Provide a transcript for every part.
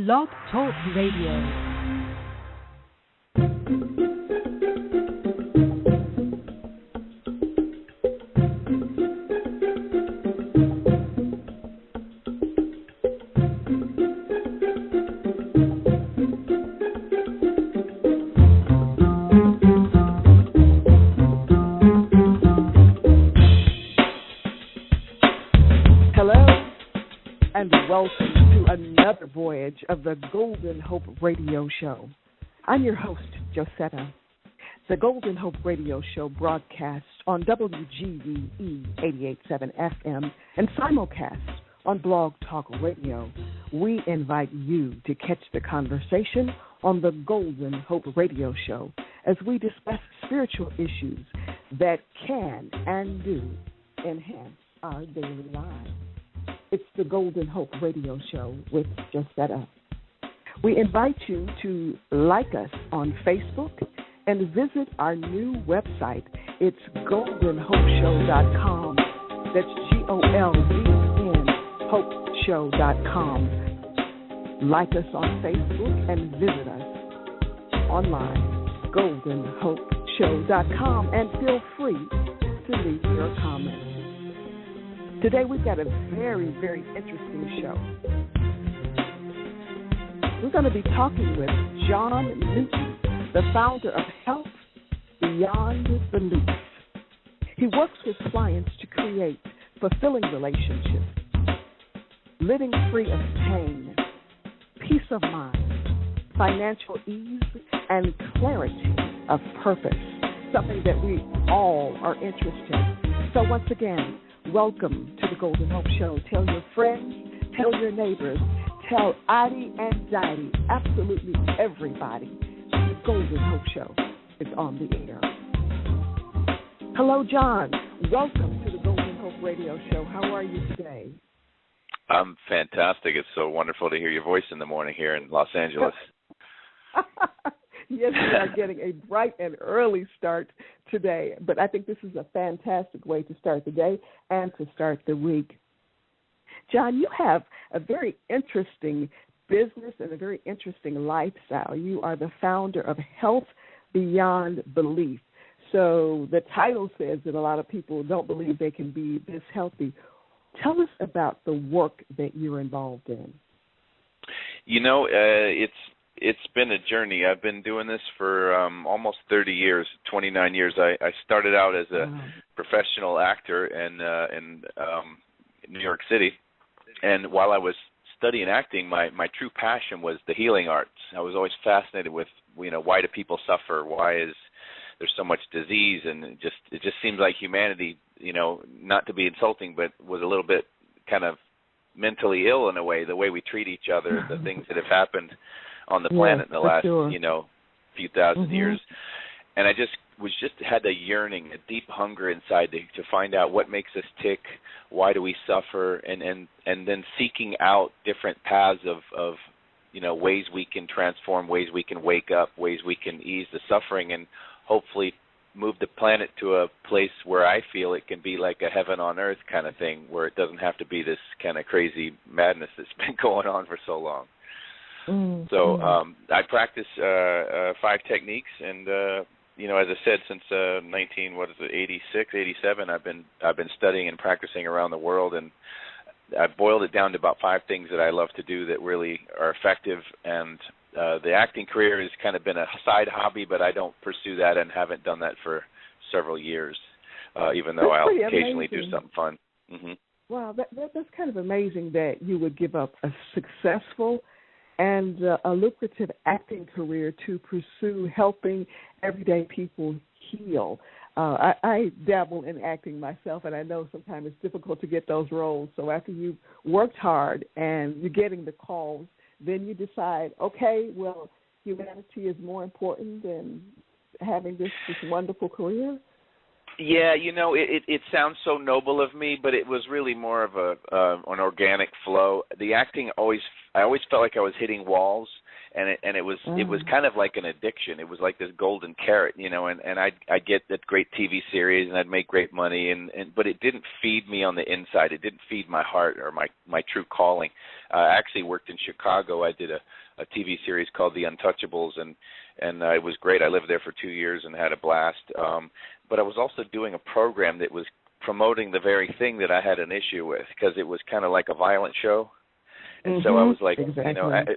Blog Talk Radio. Of the Golden Hope Radio Show. I'm your host, Josetta. The Golden Hope Radio Show broadcasts on WGVE 88.7 FM and simulcast on Blog Talk Radio. We invite you to catch the conversation on the Golden Hope Radio Show as we discuss spiritual issues that can and do enhance our daily lives. It's the Golden Hope Radio Show with Josetta. We invite you to like us on Facebook and visit our new website. It's goldenhopeshow.com. That's GOLDN hopeshow.com. Like us on Facebook and visit us online, goldenhopeshow.com, and feel free to leave your comments. Today we've got a very, very interesting show. We're going to be talking with John Newton, the founder of Health Beyond Belief. He works with clients to create fulfilling relationships, living free of pain, peace of mind, financial ease, and clarity of purpose, something that we all are interested in. So once again, welcome to the Golden Hope Show. Tell your friends, tell your neighbors, tell Adi and Didi, absolutely everybody. The Golden Hope Show is on the air. Hello, John. Welcome to the Golden Hope Radio Show. How are you today? I'm fantastic. It's so wonderful to hear your voice in the morning here in Los Angeles. Yes, we are getting a bright and early start today, but I think this is a fantastic way to start the day and to start the week. John, you have a very interesting business and a very interesting lifestyle. You are the founder of Health Beyond Belief. So the title says that a lot of people don't believe they can be this healthy. Tell us about the work that you're involved in. You know, it's been a journey. I've been doing this for almost 30 years, 29 years. I started out as a professional actor in New York City. And while I was studying acting, my true passion was the healing arts. I was always fascinated with, why do people suffer? Why is there so much disease? And it just seems like humanity, not to be insulting, but was a little bit kind of mentally ill in a way, the way we treat each other, the things that have happened on the planet in the last, few thousand years. And I had a yearning, a deep hunger inside to find out what makes us tick, why do we suffer, and then seeking out different paths of ways we can transform, ways we can wake up, ways we can ease the suffering, and hopefully move the planet to a place where I feel it can be like a heaven on earth kind of thing, where it doesn't have to be this kind of crazy madness that's been going on for so long. So I practice 5 techniques, and as I said, since 86, 87, I've been studying and practicing around the world, and I've boiled it down to about 5 things that I love to do that really are effective. And the acting career has kind of been a side hobby, but I don't pursue that and haven't done that for several years, even though I'll occasionally do something fun. Mm-hmm. Wow, that's kind of amazing that you would give up a successful and a lucrative acting career to pursue helping everyday people heal. I dabble in acting myself, and I know sometimes it's difficult to get those roles. So after you've worked hard and you're getting the calls, then you decide, okay, well, humanity is more important than having this wonderful career. Yeah, it sounds so noble of me, but it was really more of an organic flow. The acting I always felt like I was hitting walls, and it was kind of like an addiction. It was like this golden carrot, and I'd get that great TV series and I'd make great money, but it didn't feed me on the inside. It didn't feed my heart or my true calling. I actually worked in Chicago. I did a TV series called The Untouchables, and it was great. I lived there for 2 years and had a blast. But I was also doing a program that was promoting the very thing that I had an issue with, because it was kind of like a violent show. And so I was like, exactly.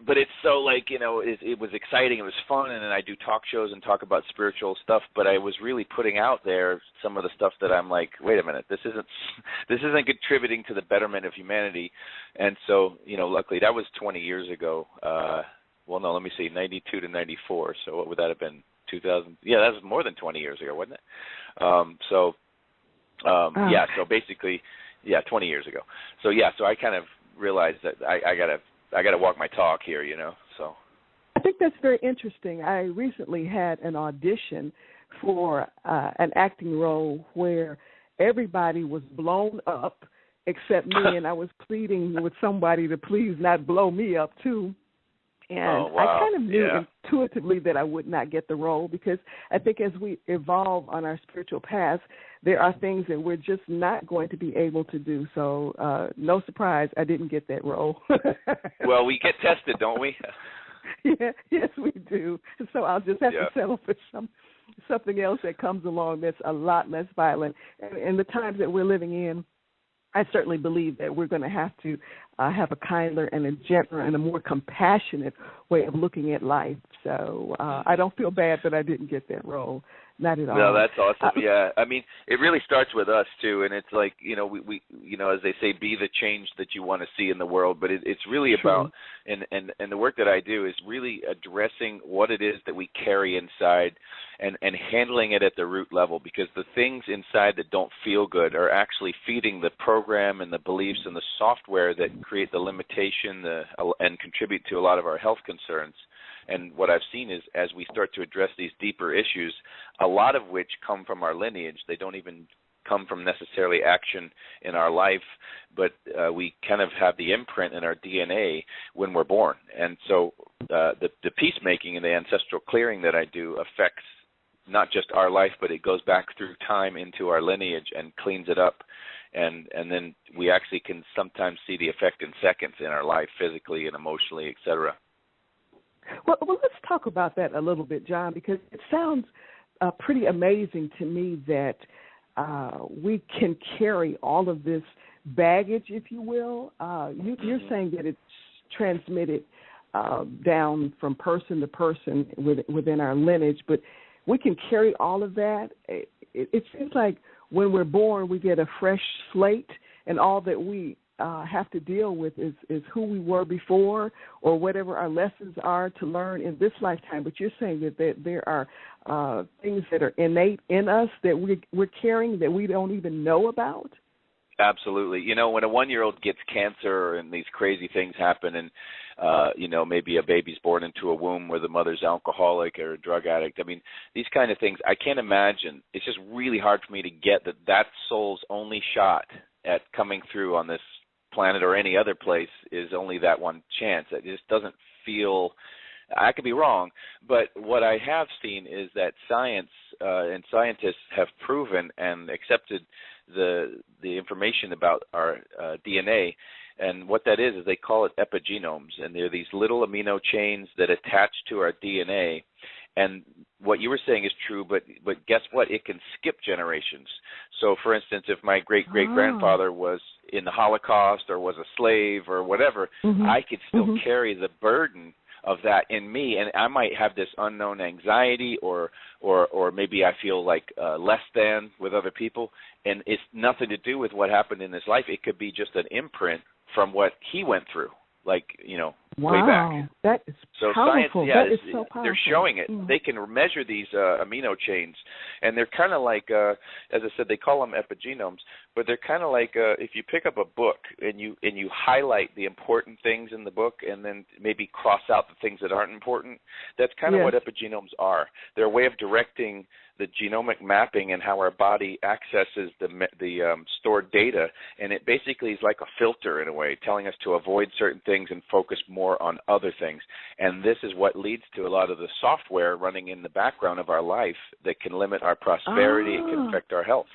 But it's so like, it was exciting, it was fun, and then I do talk shows and talk about spiritual stuff, but I was really putting out there some of the stuff that I'm like, wait a minute, this isn't contributing to the betterment of humanity. And so, luckily that was 20 years ago. Well, no, let me see, 92 to 94. So what would that have been? 2000? Yeah, that was more than 20 years ago, wasn't it? So basically, 20 years ago. So I kind of realized that I gotta walk my talk here, So I think that's very interesting. I recently had an audition for an acting role where everybody was blown up except me, and I was pleading with somebody to please not blow me up too. And I kind of knew intuitively that I would not get the role, because I think as we evolve on our spiritual paths, there are things that we're just not going to be able to do. So no surprise, I didn't get that role. Well, we get tested, don't we? Yeah, yes, we do. So I'll just have to settle for something else that comes along that's a lot less violent. And in the times that we're living in, I certainly believe that we're going to have to have a kinder and a gentler and a more compassionate way of looking at life. So I don't feel bad that I didn't get that role. Not at all. No, that's awesome. Yeah, I mean, it really starts with us too, and it's like we as they say, be the change that you want to see in the world. But it's really about, and the work that I do is really addressing what it is that we carry inside, and handling it at the root level, because the things inside that don't feel good are actually feeding the program and the beliefs and the software that create the limitation and contribute to a lot of our health concerns. And what I've seen is, as we start to address these deeper issues, a lot of which come from our lineage, they don't even come from necessarily action in our life, but we kind of have the imprint in our DNA when we're born. And so the peacemaking and the ancestral clearing that I do affects not just our life, but it goes back through time into our lineage and cleans it up. And then we actually can sometimes see the effect in seconds in our life, physically and emotionally, et cetera. Well, let's talk about that a little bit, John, because it sounds pretty amazing to me that we can carry all of this baggage, if you will. You're saying that it's transmitted down from person to person within our lineage, but we can carry all of that. It seems like when we're born, we get a fresh slate, and all that we have to deal with is who we were before, or whatever our lessons are to learn in this lifetime. But you're saying that there are things that are innate in us that we're carrying that we don't even know about? Absolutely. When a 1-year-old gets cancer and these crazy things happen, and maybe a baby's born into a womb where the mother's alcoholic or a drug addict. I mean, these kind of things, I can't imagine. It's just really hard for me to get that soul's only shot at coming through on this planet or any other place is only that one chance. It just doesn't feel, I could be wrong, but what I have seen is that science and scientists have proven and accepted the information about our DNA, and what that is they call it epigenomes, and they're these little amino chains that attach to our DNA. And what you were saying is true, but guess what? It can skip generations. So, for instance, if my great-great-grandfather was in the Holocaust or was a slave or whatever, I could still carry the burden of that in me, and I might have this unknown anxiety, or maybe I feel like less than with other people, and it's nothing to do with what happened in his life. It could be just an imprint from what he went through, way back. That is so powerful. Science, that is so powerful. They're showing it. They can measure these amino chains, and they're kind of like, as I said, they call them epigenomes, but they're kind of like if you pick up a book and you highlight the important things in the book, and then maybe cross out the things that aren't important. That's kind of what epigenomes are. They're a way of directing the genomic mapping and how our body accesses the stored data, and it basically is like a filter in a way, telling us to avoid certain things and focus more on other things. And this is what leads to a lot of the software running in the background of our life that can limit our prosperity, it can affect our health.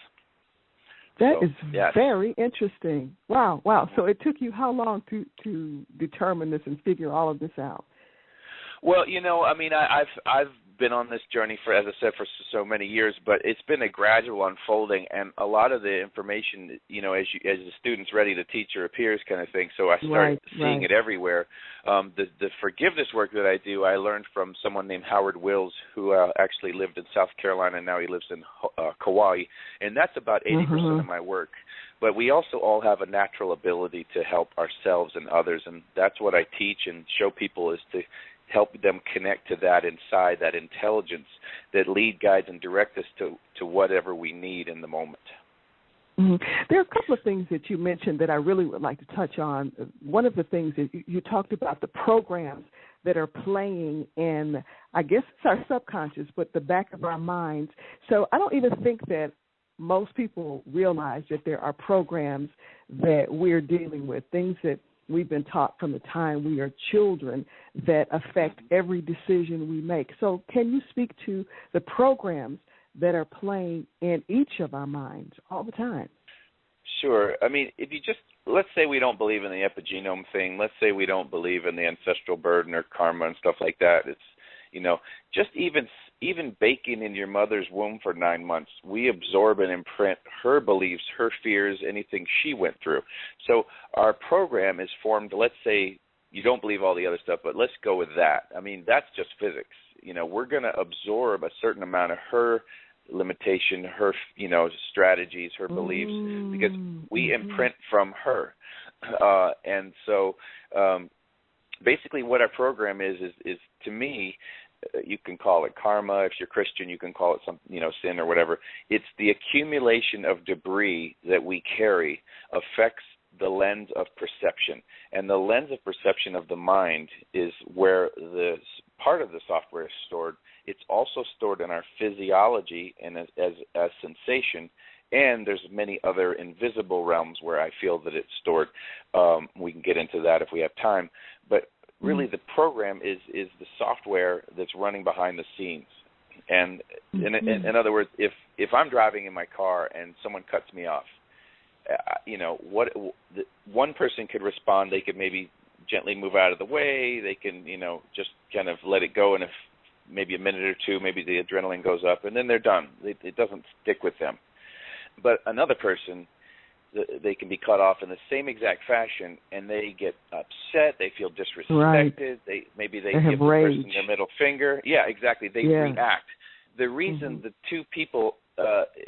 That is very interesting. Wow. So it took you how long to determine this and figure all of this out? Well, I mean, I've been on this journey for, as I said, for so many years, but it's been a gradual unfolding, and a lot of the information, as the student's ready, the teacher appears kind of thing. So I started seeing it everywhere. The forgiveness work that I do, I learned from someone named Howard Wills, who actually lived in South Carolina, and now he lives in Kauai, and that's about 80% of my work. But we also all have a natural ability to help ourselves and others, and that's what I teach and show people, is to help them connect to that inside, that intelligence that lead, guides, and direct us to whatever we need in the moment. Mm-hmm. There are a couple of things that you mentioned that I really would like to touch on. One of the things is you talked about the programs that are playing in, I guess it's our subconscious, but the back of our minds. So I don't even think that most people realize that there are programs that we're dealing with, things that we've been taught from the time we are children that affect every decision we make. So can you speak to the programs that are playing in each of our minds all the time? Sure. I mean, if you just, let's say we don't believe in the epigenome thing. Let's say we don't believe in the ancestral burden or karma and stuff like that. It's, just even baking in your mother's womb for 9 months, we absorb and imprint her beliefs, her fears, anything she went through. So our program is formed, let's say you don't believe all the other stuff, but let's go with that. I mean, that's just physics. We're going to absorb a certain amount of her limitation, her, strategies, her beliefs, because we imprint from her. And so basically what our program is to me, you can call it karma. If you're Christian, you can call it some, sin or whatever. It's the accumulation of debris that we carry affects the lens of perception. And the lens of perception of the mind is where the part of the software is stored. It's also stored in our physiology and as sensation. And there's many other invisible realms where I feel that it's stored. We can get into that if we have time. But really, the program is the software that's running behind the scenes. And in other words, if I'm driving in my car and someone cuts me off, one person could respond. They could maybe gently move out of the way. They can, just kind of let it go, and if maybe a minute or two, maybe the adrenaline goes up, and then they're done. It doesn't stick with them. But another person, they can be cut off in the same exact fashion, and they get upset. They feel disrespected. Right. They give the person their middle finger. Yeah, exactly. They react. The reason the two people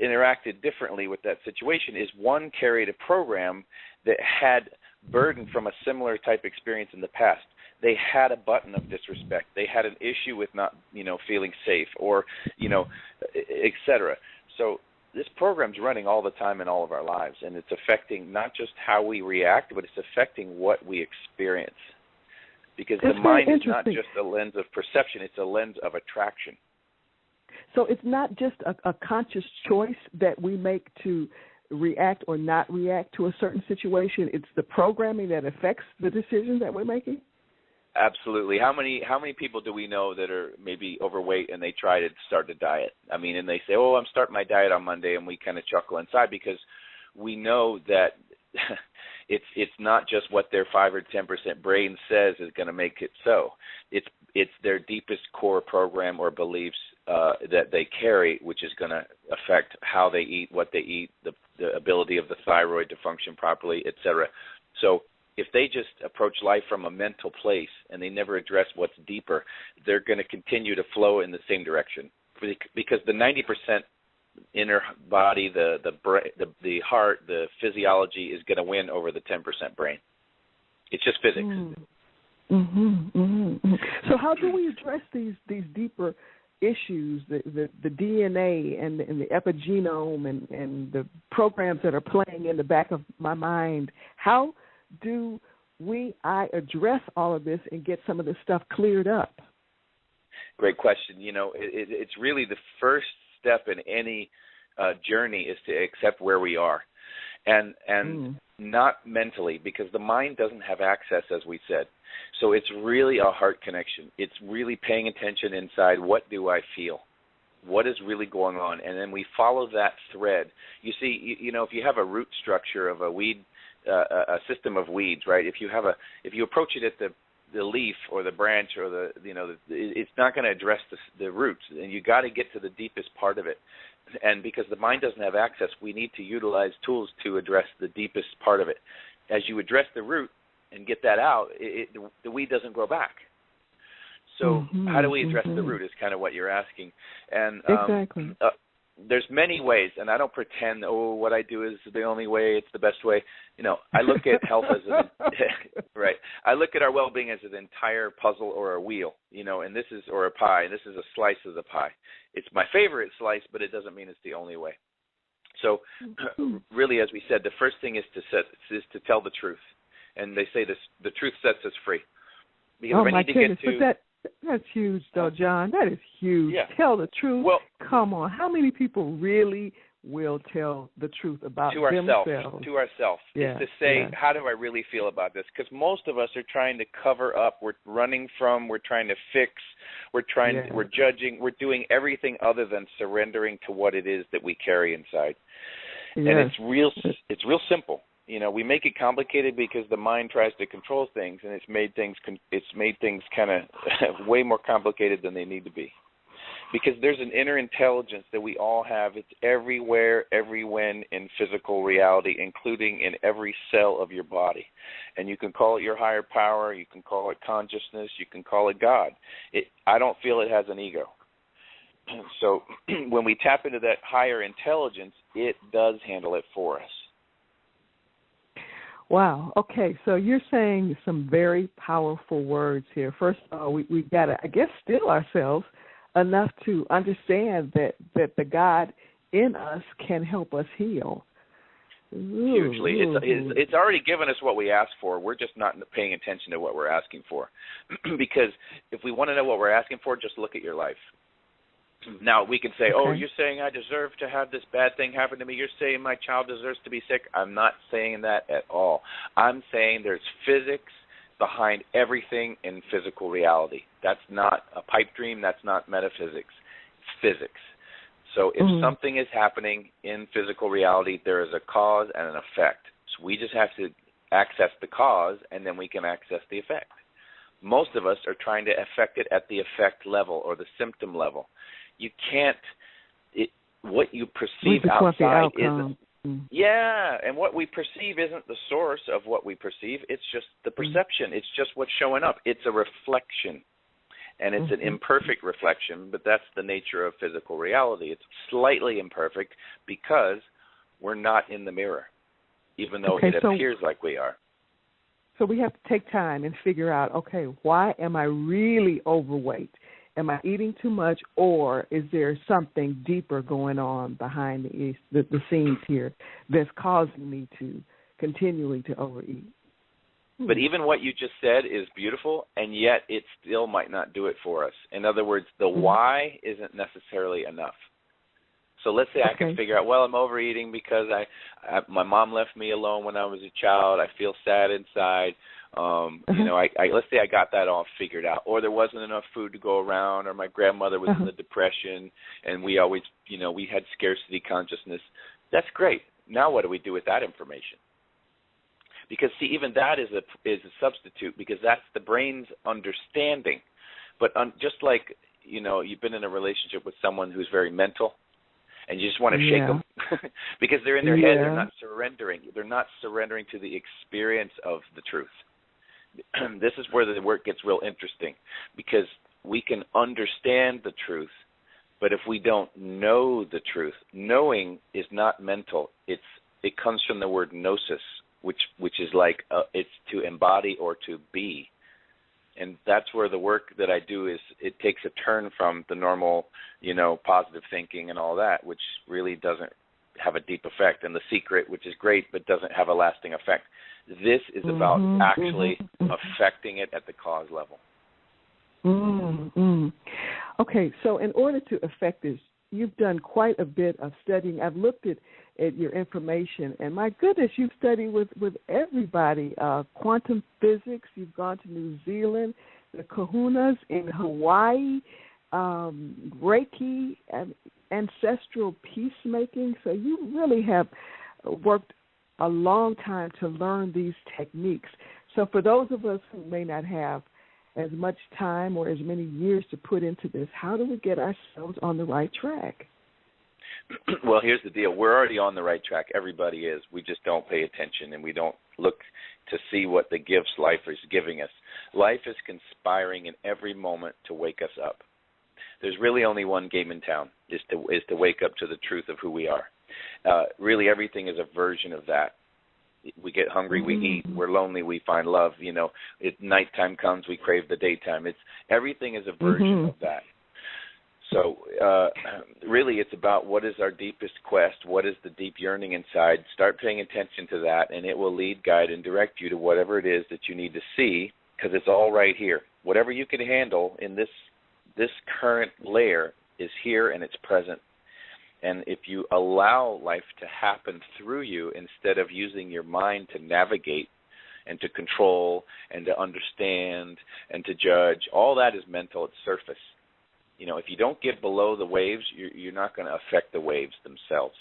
interacted differently with that situation is one carried a program that had burden from a similar type experience in the past. They had a button of disrespect. They had an issue with not, feeling safe or, et cetera. So this program's running all the time in all of our lives, and it's affecting not just how we react, but it's affecting what we experience. Because the mind is not just a lens of perception, it's a lens of attraction. So it's not just a conscious choice that we make to react or not react to a certain situation. It's the programming that affects the decisions that we're making? Absolutely. How many people do we know that are maybe overweight and they try to start a diet? I mean, and they say, "Oh, I'm starting my diet on Monday," and we kind of chuckle inside because we know that it's not just what their 5 or 10% brain says is going to make it so. It's their deepest core program or beliefs that they carry, which is going to affect how they eat, what they eat, the ability of the thyroid to function properly, et cetera. So if they just approach life from a mental place and they never address what's deeper, they're going to continue to flow in the same direction because the 90% inner body, the heart, the physiology is going to win over the 10% brain. It's just physics. So how do we address these deeper issues, the DNA and the epigenome and the programs that are playing in the back of my mind? How do I address all of this and get some of this stuff cleared up? Great question. It's really the first step in any journey is to accept where we are, and not mentally, because the mind doesn't have access, as we said. So it's really a heart connection. It's really paying attention inside. What do I feel? What is really going on? And then we follow that thread. You see, you know, if you have a root structure of a weed, a system of weeds, right? If you approach it at the leaf or the branch or it's not going to address the roots, and you got to get to the deepest part of it. And because the mind doesn't have access, we need to utilize tools to address the deepest part of it. As you address the root and get that out, the weed doesn't grow back. So how do we address the root is kind of what you're asking. And exactly. There's many ways, and I don't pretend, what I do is the only way, it's the best way. You know, I look at health as right. I look at our well-being as an entire puzzle or a wheel, you know, and this is, or a pie, and this is a slice of the pie. It's my favorite slice, but it doesn't mean it's the only way. So really, as we said, the first thing is to tell the truth. And they say the truth sets us free. Because my goodness, but that's huge, though, John. That is huge. Yeah. Tell the truth. Well, come on. How many people really will tell the truth about themselves? To ourselves. Yeah. Is to say, how do I really feel about this? Because most of us are trying to cover up. We're running from. We're trying to fix. We're judging. We're doing everything other than surrendering to what it is that we carry inside. Yes. And it's real simple. You know, we make it complicated because the mind tries to control things, and it's made things kind of way more complicated than they need to be. Because there's an inner intelligence that we all have. It's everywhere, everywhen in physical reality, including in every cell of your body. And you can call it your higher power. You can call it consciousness. You can call it God. I don't feel it has an ego. So when we tap into that higher intelligence, it does handle it for us. Wow. Okay, so you're saying some very powerful words here. First of all, we've got to, I guess, still ourselves enough to understand that the God in us can help us heal. Hugely. It's already given us what we asked for. We're just not paying attention to what we're asking for. Because if we want to know what we're asking for, just look at your life. Now, we can say, you're saying I deserve to have this bad thing happen to me. You're saying my child deserves to be sick. I'm not saying that at all. I'm saying there's physics behind everything in physical reality. That's not a pipe dream. That's not metaphysics. It's physics. So if something is happening in physical reality, there is a cause and an effect. So we just have to access the cause, and then we can access the effect. Most of us are trying to affect it at the effect level or the symptom level. You can't, what you perceive outside isn't, and what we perceive isn't the source of what we perceive. It's just the perception. It's just what's showing up. It's a reflection, and it's an imperfect reflection, but that's the nature of physical reality. It's slightly imperfect because we're not in the mirror, even though it appears like we are. So we have to take time and figure out, why am I really overweight? Am I eating too much, or is there something deeper going on behind the scenes here that's causing me to continually to overeat? But even what you just said is beautiful, and yet it still might not do it for us. In other words, the why isn't necessarily enough. So let's say I can figure out, I'm overeating because my mom left me alone when I was a child. I feel sad inside. Let's say I got that all figured out, or there wasn't enough food to go around, or my grandmother was in the depression, and we always, we had scarcity consciousness. That's great. Now what do we do with that information? Because, see, even that is a substitute, because that's the brain's understanding. But just like, you've been in a relationship with someone who's very mental, and you just want to shake them because they're in their head. They're not surrendering. They're not surrendering to the experience of the truth. This is where the work gets real interesting, because we can understand the truth, but if we don't know the truth, knowing is not mental. It comes from the word gnosis, which is like it's to embody or to be. And that's where the work that I do is, it takes a turn from the normal, positive thinking and all that, which really doesn't have a deep effect. And the secret, which is great, but doesn't have a lasting effect. This is about actually affecting it at the cause level. Okay, so in order to affect this you've done quite a bit of studying. I've looked at your information, and my goodness, you've studied with everybody. Quantum physics. You've gone to New Zealand, the Kahunas in Hawaii, Reiki, and ancestral peacemaking. So you really have worked a long time to learn these techniques. So for those of us who may not have as much time or as many years to put into this, how do we get ourselves on the right track? Well, here's the deal. We're already on the right track. Everybody is. We just don't pay attention, and we don't look to see what the gifts life is giving us. Life is conspiring in every moment to wake us up. There's really only one game in town, is to wake up to the truth of who we are. Really, everything is a version of that. We get hungry, we eat. We're lonely, we find love. Nighttime comes, we crave the daytime. Everything is a version of that. So really, it's about what is our deepest quest, what is the deep yearning inside. Start paying attention to that, and it will lead, guide, and direct you to whatever it is that you need to see, because it's all right here. Whatever you can handle in this current layer is here, and it's present. And if you allow life to happen through you instead of using your mind to navigate and to control and to understand and to judge, all that is mental. It's surface. If you don't get below the waves, you're not going to affect the waves themselves.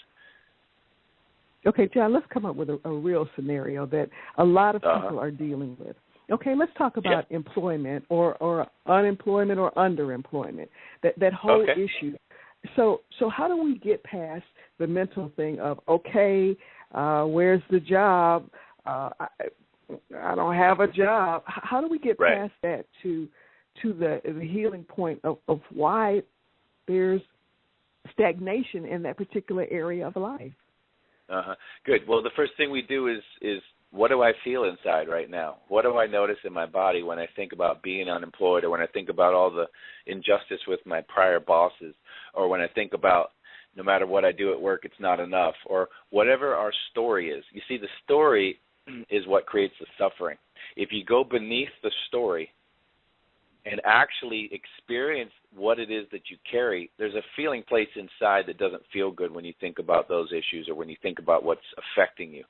Okay, John, let's come up with a real scenario that a lot of people are dealing with. Okay, let's talk about employment or unemployment or underemployment, that whole issue. So how do we get past the mental thing of, okay, where's the job? I don't have a job. How do we get past that to the healing point of why there's stagnation in that particular area of life? Good. Well, the first thing we do is what do I feel inside right now? What do I notice in my body when I think about being unemployed, or when I think about all the injustice with my prior bosses, or when I think about no matter what I do at work, it's not enough, or whatever our story is. You see, the story is what creates the suffering. If you go beneath the story and actually experience what it is that you carry, there's a feeling place inside that doesn't feel good when you think about those issues or when you think about what's affecting you.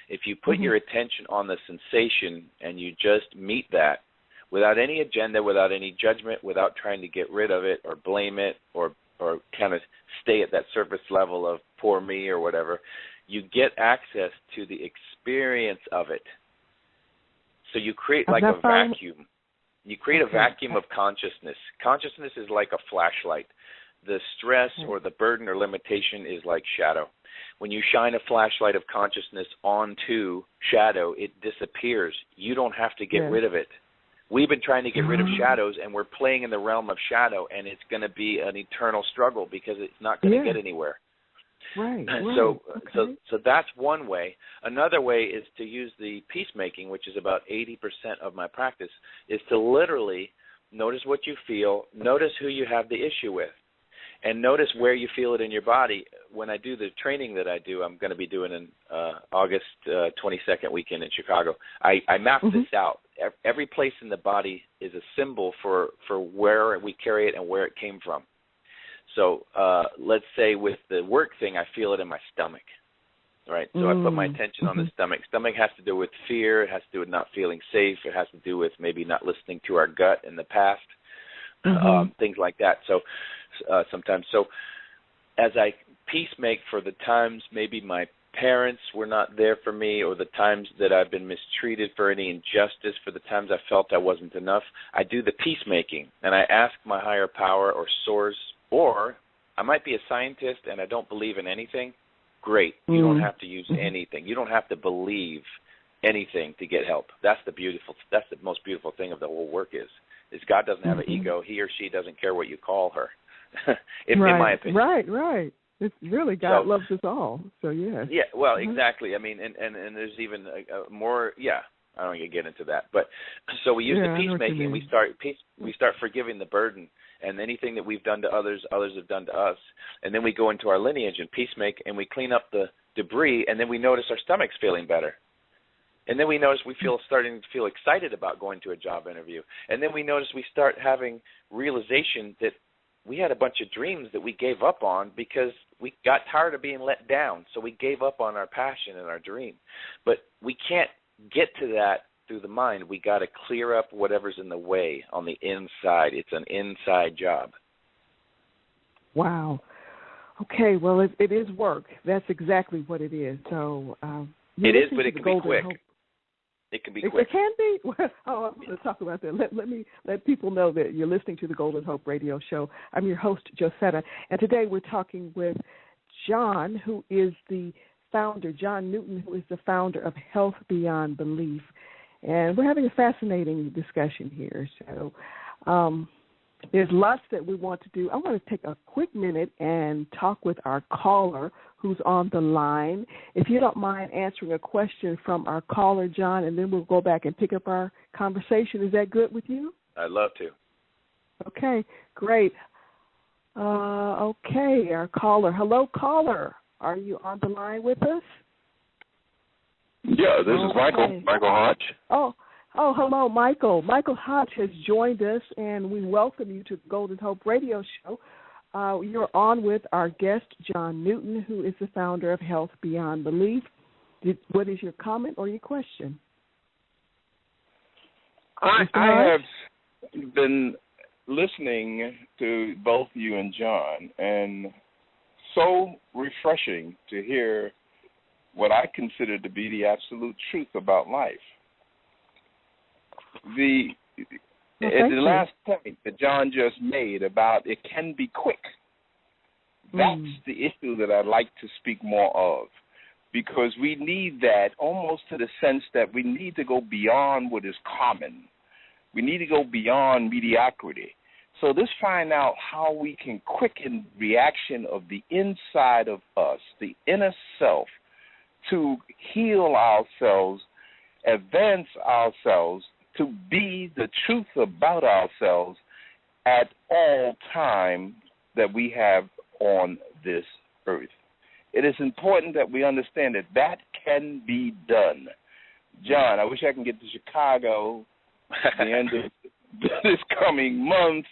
If you put your attention on the sensation and you just meet that without any agenda, without any judgment, without trying to get rid of it or blame it or kind of stay at that surface level of poor me or whatever, you get access to the experience of it. So you create like a vacuum. You create a vacuum of consciousness. Consciousness is like a flashlight. The stress or the burden or limitation is like shadow. When you shine a flashlight of consciousness onto shadow, it disappears. You don't have to get rid of it. We've been trying to get rid of shadows, and we're playing in the realm of shadow, and it's going to be an eternal struggle because it's not going to get anywhere. Right. So that's one way. Another way is to use the peacemaking, which is about 80% of my practice, is to literally notice what you feel, notice who you have the issue with, and notice where you feel it in your body. When I do the training that I do, I'm going to be doing an August 22nd weekend in Chicago. I map this out. Every place in the body is a symbol for where we carry it and where it came from. So let's say with the work thing, I feel it in my stomach, right? So I put my attention on the stomach. Stomach has to do with fear. It has to do with not feeling safe. It has to do with maybe not listening to our gut in the past, things like that. So sometimes. So as I peacemake for the times maybe my parents were not there for me, or the times that I've been mistreated for any injustice, for the times I felt I wasn't enough, I do the peacemaking, and I ask my higher power or source, or I might be a scientist and I don't believe in anything. Great. You don't have to use anything. You don't have to believe anything to get help. That's the most beautiful thing of the whole work is God doesn't have an ego. He or she doesn't care what you call her, in my opinion. Right. It's really God loves us all. So yeah. Yeah. Well, exactly. I mean, and there's even more. Yeah. I don't want to get into that, but so we use the peacemaking. And we start forgiving the burden and anything that we've done to others have done to us, and then we go into our lineage and peacemake, and we clean up the debris, and then we notice our stomach's feeling better. And then we notice starting to feel excited about going to a job interview. And then we notice we start having realization that we had a bunch of dreams that we gave up on because we got tired of being let down. So we gave up on our passion and our dream. But we can't get to that through the mind. We got to clear up whatever's in the way on the inside. It's an inside job. Wow. Okay, well, it is work. That's exactly what it is. So it is, but it can be quick. It can be quick. It can be? Oh, I'm going to talk about that. Let people know that you're listening to the Golden Hope Radio Show. I'm your host, Josetta, and today we're talking with John, who is the founder, John Newton, who is the founder of Health Beyond Belief. And we're having a fascinating discussion here. So there's lots that we want to do. I want to take a quick minute and talk with our caller who's on the line. If you don't mind answering a question from our caller, John, and then we'll go back and pick up our conversation. Is that good with you? I'd love to. Okay, great. Okay, our caller. Hello, caller. Are you on the line with us? Yeah, this is Michael Hodge. Oh, hello, Michael. Michael Hodge has joined us, and we welcome you to the Golden Hope Radio Show. You're on with our guest, John Newton, who is the founder of Health Beyond Belief. What is your comment or your question? I have been listening to both you and John, and so refreshing to hear what I consider to be the absolute truth about life. The last point that John just made about it can be quick, that's the issue that I'd like to speak more of, because we need that almost to the sense that we need to go beyond what is common. We need to go beyond mediocrity. So let's find out how we can quicken reaction of the inside of us, the inner self, to heal ourselves, advance ourselves, to be the truth about ourselves at all time that we have on this earth. It is important that we understand that that can be done. John, I wish I can get to Chicago at the end of this coming month,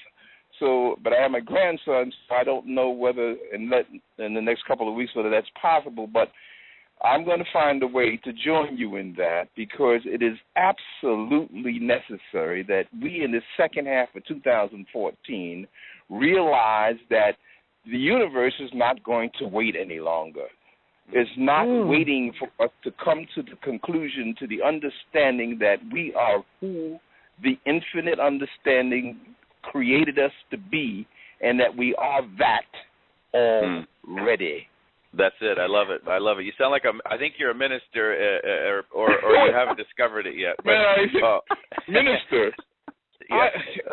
but I have my grandson, so I don't know whether in the next couple of weeks whether that's possible, but I'm going to find a way to join you in that, because it is absolutely necessary that we in the second half of 2014 realize that the universe is not going to wait any longer. It's not waiting for us to come to the conclusion, to the understanding that we are who the infinite understanding created us to be, and that we are that already. That's it. I love it. You sound like I think you're a minister, or you haven't discovered it yet. But, minister. Yeah.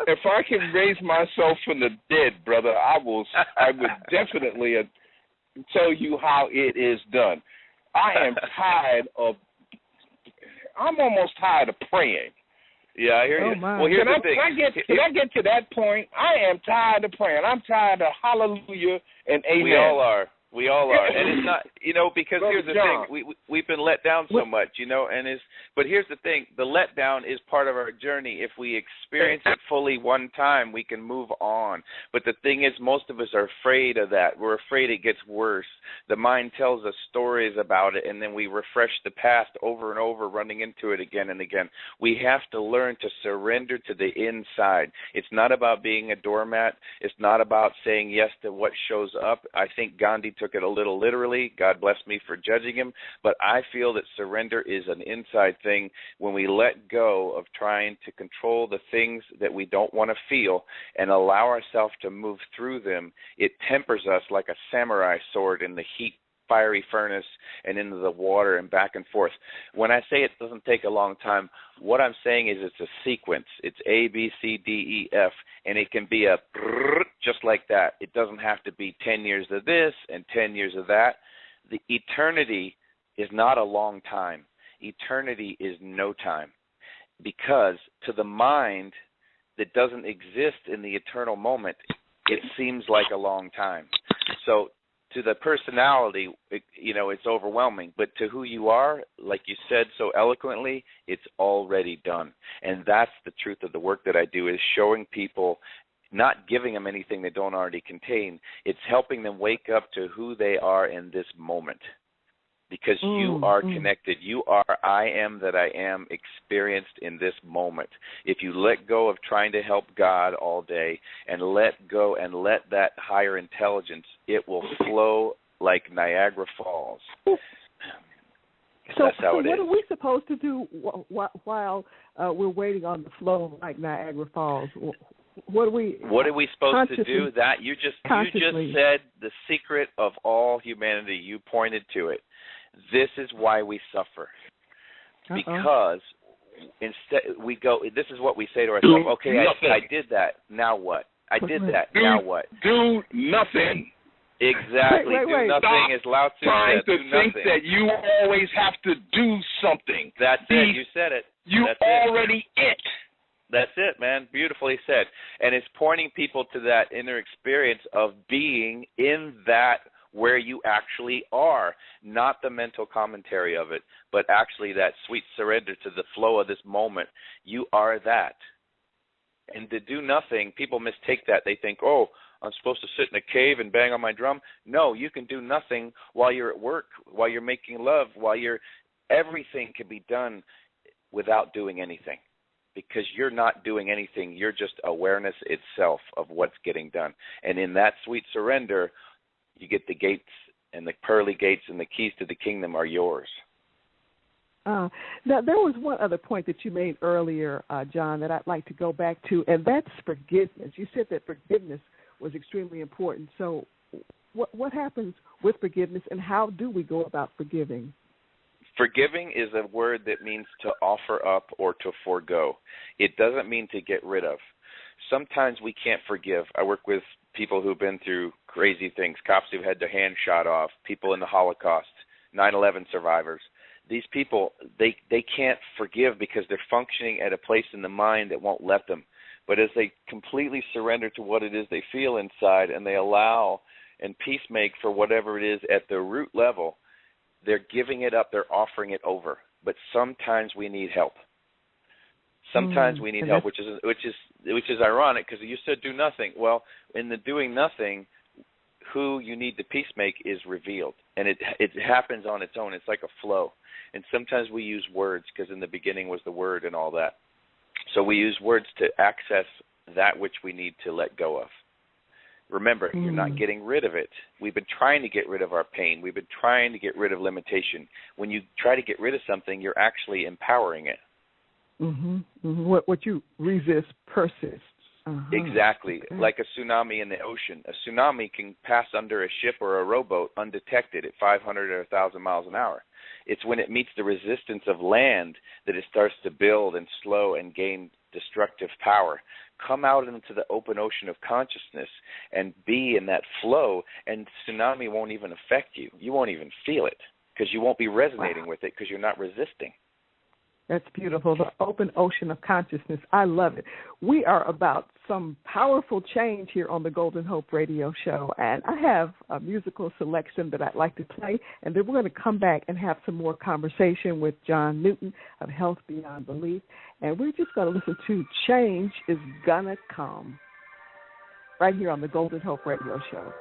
If I can raise myself from the dead, brother, I would definitely tell you how it is done. I'm almost tired of praying. Yeah, I hear you. Well, here's the thing. Can I get to that point? I am tired of praying. I'm tired of hallelujah and amen. We all are. And it's not, because here's the thing. We've been let down so much, but here's the thing. The letdown is part of our journey. If we experience it fully one time, we can move on. But the thing is, most of us are afraid of that. We're afraid it gets worse. The mind tells us stories about it, and then we refresh the past over and over, running into it again and again. We have to learn to surrender to the inside. It's not about being a doormat. It's not about saying yes to what shows up. I think Gandhi took it a little literally. God bless me for judging him. But I feel that surrender is an inside thing. When we let go of trying to control the things that we don't want to feel and allow ourselves to move through them, it tempers us like a samurai sword in the heat, fiery furnace, and into the water and back and forth. When I say it doesn't take a long time, what I'm saying is it's a sequence. It's A, B, C, D, E, F, and it can be a just like that. It doesn't have to be 10 years of this and 10 years of that. The eternity is not a long time. Eternity is no time, because to the mind that doesn't exist in the eternal moment, it seems like a long time. So to the personality, it's overwhelming. But to who you are, like you said so eloquently, it's already done. And that's the truth of the work that I do, is showing people not giving them anything they don't already contain. It's helping them wake up to who they are in this moment. Because you are connected. You are I am that I am experienced in this moment. If you let go of trying to help God all day and let go and let that higher intelligence, it will flow like Niagara Falls. So That's how it what is. are we supposed to do while we're waiting on the flow like Niagara Falls? What are we supposed to do? That you just said the secret of all humanity. You pointed to it. This is why we suffer. Because instead we go, this is what we say to ourselves, okay, I did that, now what? I did that, now what? Do nothing. Exactly. Wait. Do nothing, as Lao Tzu trying said. to think that you always have to do something. That's it. You said it. You That's already it. That's it, man. Beautifully said. And it's pointing people to that inner experience of being in that where you actually are, not the mental commentary of it, but actually that sweet surrender to the flow of this moment. You are that. And to do nothing, people mistake that. They think, oh, I'm supposed to sit in a cave and bang on my drum. No, you can do nothing while you're at work, while you're making love, everything can be done without doing anything. Because you're not doing anything. You're just awareness itself of what's getting done. And in that sweet surrender, you get the gates, and the pearly gates and the keys to the kingdom are yours. Now, there was one other point that you made earlier, John, that I'd like to go back to, and that's forgiveness. You said that forgiveness was extremely important. So what happens with forgiveness, and how do we go about forgiving? Forgiving is a word that means to offer up or to forego. It doesn't mean to get rid of. Sometimes we can't forgive. I work with people who've been through crazy things, cops who've had their hand shot off, people in the Holocaust, 9/11 survivors. These people, they can't forgive because they're functioning at a place in the mind that won't let them. But as they completely surrender to what it is they feel inside and they allow and peacemake for whatever it is at the root level, they're giving it up, they're offering it over. But sometimes we need help. Sometimes we need help, which is ironic because you said do nothing. Well, in the doing nothing, who you need to peacemake is revealed, and it happens on its own. It's like a flow. And sometimes we use words because in the beginning was the word and all that. So we use words to access that which we need to let go of. Remember, you're not getting rid of it. We've been trying to get rid of our pain. We've been trying to get rid of limitation. When you try to get rid of something, you're actually empowering it. What you resist persists. Exactly. Okay. Like a tsunami in the ocean. A tsunami can pass under a ship or a rowboat undetected at 500 or 1,000 miles an hour. It's when it meets the resistance of land that it starts to build and slow and gain destructive power. Come out into the open ocean of consciousness and be in that flow, and tsunami won't even affect you. You won't even feel it because you won't be resonating with it because you're not resisting. That's beautiful, the open ocean of consciousness. I love it. We are about some powerful change here on the Golden Hope Radio Show, and I have a musical selection that I'd like to play, and then we're going to come back and have some more conversation with John Newton of Health Beyond Belief, and we're just going to listen to Change is Gonna Come right here on the Golden Hope Radio Show.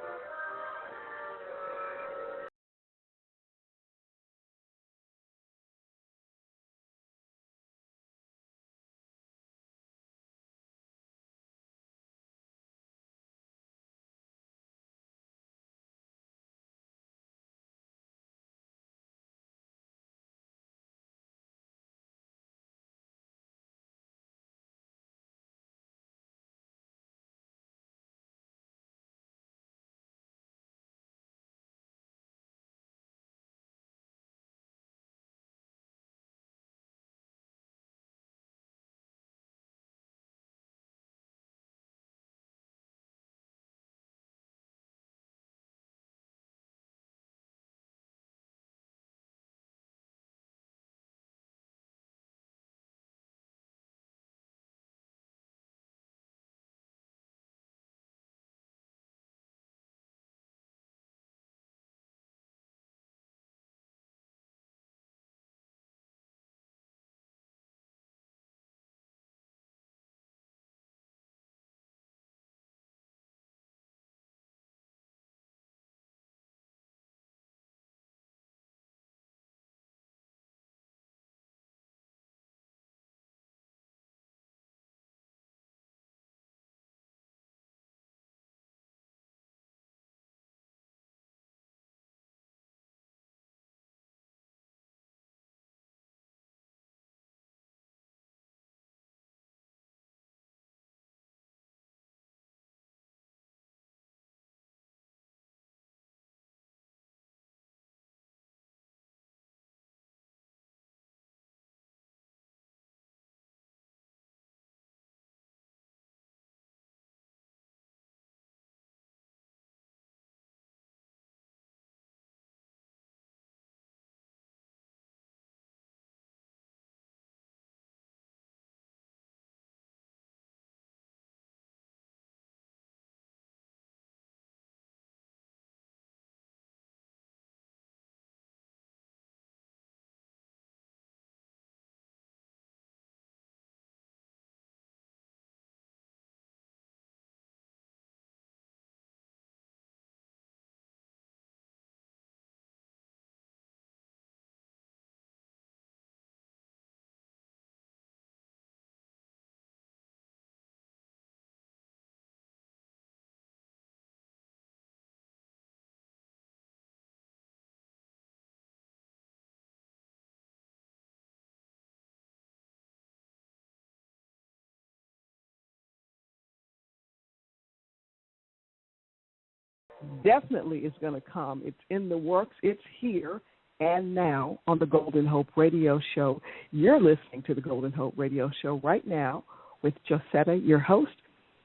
definitely is going to come. It's in the works. It's here and now on the Golden Hope Radio Show. You're listening to the Golden Hope Radio Show right now with Josetta, your host.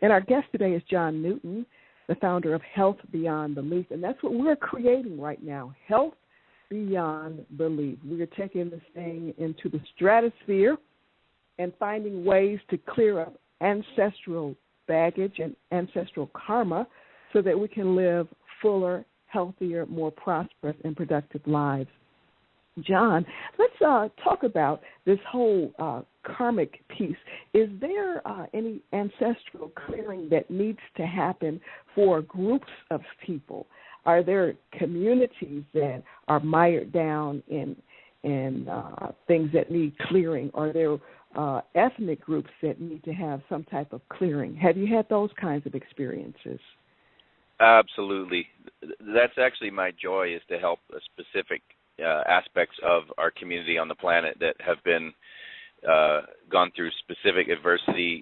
And our guest today is John Newton, the founder of Health Beyond Belief. And that's what we're creating right now, Health Beyond Belief. We are taking this thing into the stratosphere and finding ways to clear up ancestral baggage and ancestral karma so that we can live fuller, healthier, more prosperous, and productive lives. John, let's talk about this whole karmic piece. Is there any ancestral clearing that needs to happen for groups of people? Are there communities that are mired down in things that need clearing? Are there ethnic groups that need to have some type of clearing? Have you had those kinds of experiences? Absolutely. That's actually my joy, is to help specific aspects of our community on the planet that have been gone through specific adversity,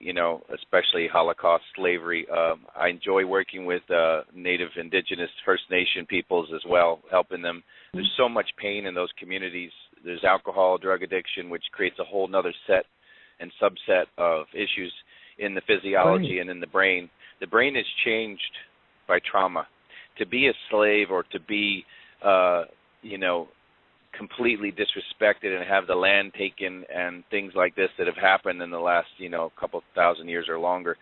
especially Holocaust, slavery. I enjoy working with Native, Indigenous, First Nation peoples as well, helping them. There's so much pain in those communities. There's alcohol, drug addiction, which creates a whole other set and subset of issues in the physiology and in the brain. The brain is changed by trauma. To be a slave or to be, completely disrespected and have the land taken and things like this that have happened in the last, couple thousand years or longer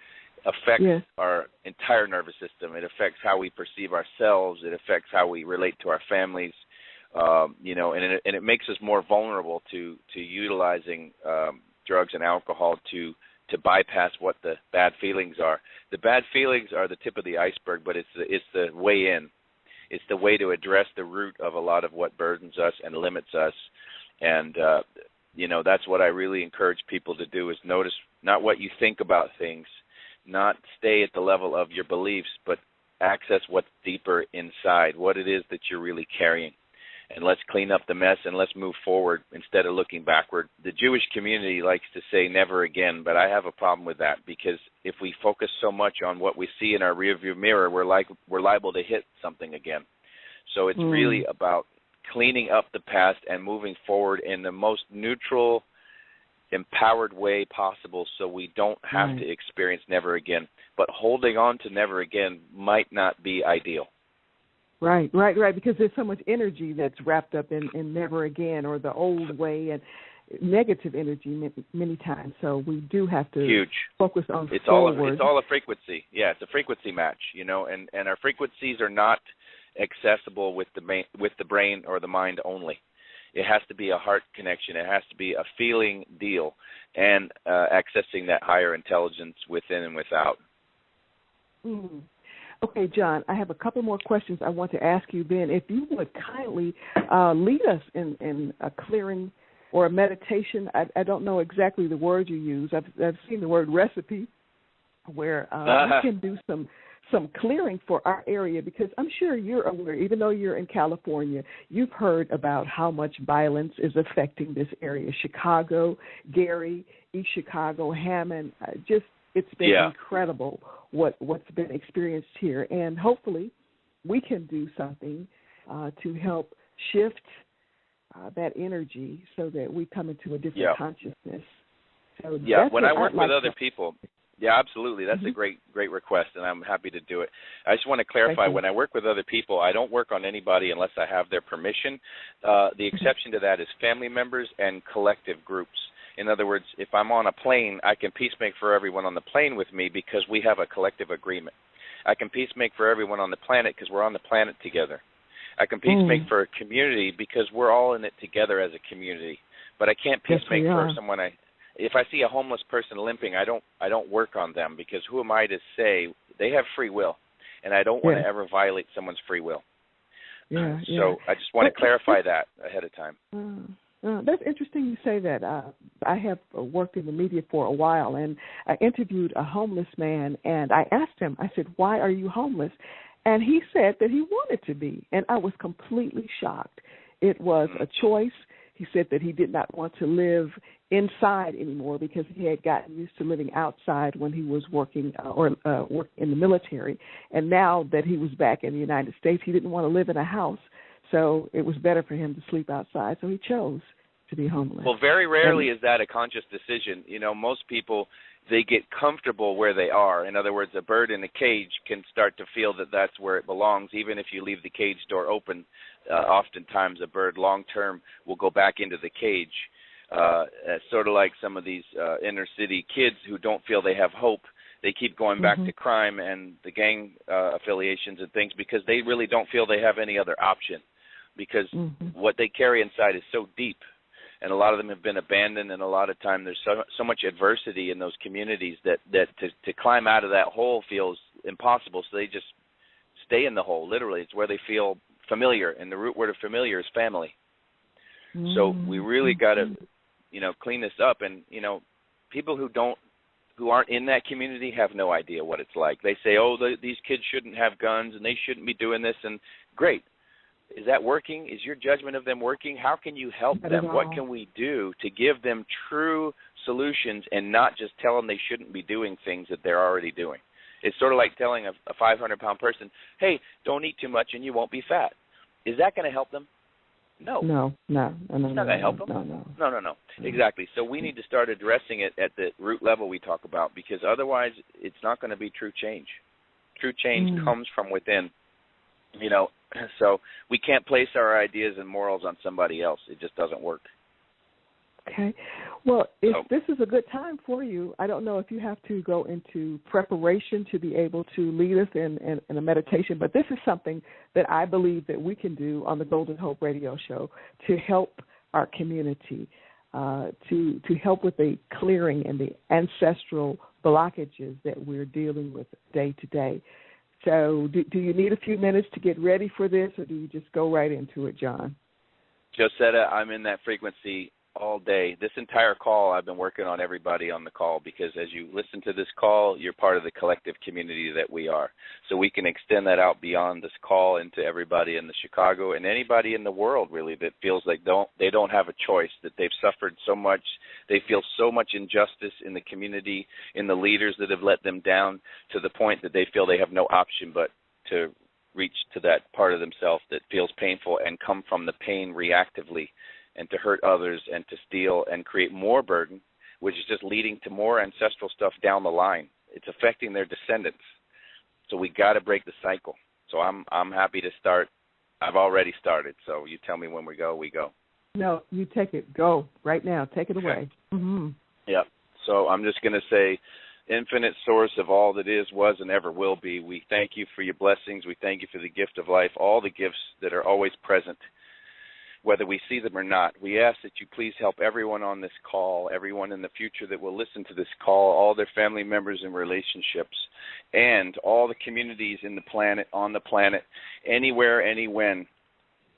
affects our entire nervous system. It affects how we perceive ourselves. It affects how we relate to our families, and it makes us more vulnerable to utilizing drugs and alcohol to bypass what the bad feelings are. The bad feelings are the tip of the iceberg, but it's the way in. It's the way to address the root of a lot of what burdens us and limits us. And, that's what I really encourage people to do, is notice not what you think about things, not stay at the level of your beliefs, but access what's deeper inside, what it is that you're really carrying. And let's clean up the mess and let's move forward instead of looking backward. The Jewish community likes to say never again, but I have a problem with that, because if we focus so much on what we see in our rearview mirror, we're liable to hit something again. So it's really about cleaning up the past and moving forward in the most neutral, empowered way possible, so we don't have to experience never again. But holding on to never again might not be ideal. Right, because there's so much energy that's wrapped up in never again, or the old way, and negative energy many times. So we do have to focus on forward. It's all a frequency. Yeah, it's a frequency match, and our frequencies are not accessible with the brain or the mind only. It has to be a heart connection. It has to be a feeling deal, and accessing that higher intelligence within and without. Okay, John, I have a couple more questions I want to ask you then. If you would kindly lead us in a clearing or a meditation. I don't know exactly the word you use. I've seen the word recipe, where we can do some clearing for our area, because I'm sure you're aware, even though you're in California, you've heard about how much violence is affecting this area. Chicago, Gary, East Chicago, Hammond, it's been incredible what's been experienced here. And hopefully we can do something to help shift that energy so that we come into a different consciousness. So when I work with other people, absolutely. That's a great request, and I'm happy to do it. I just want to clarify, when I work with other people, I don't work on anybody unless I have their permission. The exception to that is family members and collective groups. In other words, if I'm on a plane, I can peacemake for everyone on the plane with me because we have a collective agreement. I can peacemake for everyone on the planet because we're on the planet together. I can peacemake for a community because we're all in it together as a community. But I can't peacemake for someone. If I see a homeless person limping, I don't work on them, because who am I to say? They have free will, and I don't want to ever violate someone's free will. So I just want to clarify that ahead of time. That's interesting you say that. I have worked in the media for a while, and I interviewed a homeless man, and I asked him, I said, why are you homeless? And he said that he wanted to be, and I was completely shocked. It was a choice. he said that he did not want to live inside anymore because he had gotten used to living outside when he was working working in the military. And now that he was back in the United States, he didn't want to live in a house, so it was better for him to sleep outside. So he chose to be homeless. Well, very rarely is that a conscious decision. You know, most people, they get comfortable where they are. In other words, a bird in a cage can start to feel that that's where it belongs, even if you leave the cage door open. Oftentimes a bird long-term will go back into the cage. Sort of like some of these inner city kids who don't feel they have hope. They keep going back to crime and the gang affiliations and things because they really don't feel they have any other option, because what they carry inside is so deep. And a lot of them have been abandoned, and a lot of time there's so much adversity in those communities that to climb out of that hole feels impossible. So they just stay in the hole, literally. It's where they feel familiar, and the root word of familiar is family. So we really got to, clean this up. And, people who aren't in that community have no idea what it's like. They say, these kids shouldn't have guns, and they shouldn't be doing this, and great. Is that working? Is your judgment of them working? How can you help them? What can we do to give them true solutions and not just tell them they shouldn't be doing things that they're already doing? It's sort of like telling a 500-pound person, hey, don't eat too much and you won't be fat. Is that going to help them? No. No. It's not going to help them. No. Exactly. So we need to start addressing it at the root level we talk about, because otherwise it's not going to be true change. True change comes from within. So we can't place our ideas and morals on somebody else. It just doesn't work. Okay. Well, if this is a good time for you, I don't know if you have to go into preparation to be able to lead us in a meditation, but this is something that I believe that we can do on the Golden Hope Radio Show to help our community, to help with the clearing and the ancestral blockages that we're dealing with day to day. So do you need a few minutes to get ready for this, or do you just go right into it, John? Josetta, I'm in that frequency all day. This entire call, I've been working on everybody on the call, because as you listen to this call, you're part of the collective community that we are. So we can extend that out beyond this call into everybody in the Chicago and anybody in the world, really, that feels like they don't have a choice, that they've suffered so much, they feel so much injustice in the community, in the leaders that have let them down, to the point that they feel they have no option but to reach to that part of themselves that feels painful and come from the pain reactively, and to hurt others and to steal and create more burden, which is just leading to more ancestral stuff down the line. It's affecting their descendants. So we got to break the cycle. So I'm happy to start. I've already started. So you tell me when we go, we go. No, you take it. Go right now. Take it away. Yeah. So I'm just going to say, infinite source of all that is, was, and ever will be, we thank you for your blessings. We thank you for the gift of life, all the gifts that are always present, whether we see them or not. We ask that you please help everyone on this call, everyone in the future that will listen to this call, all their family members and relationships, and all the communities on the planet, anywhere, anywhen,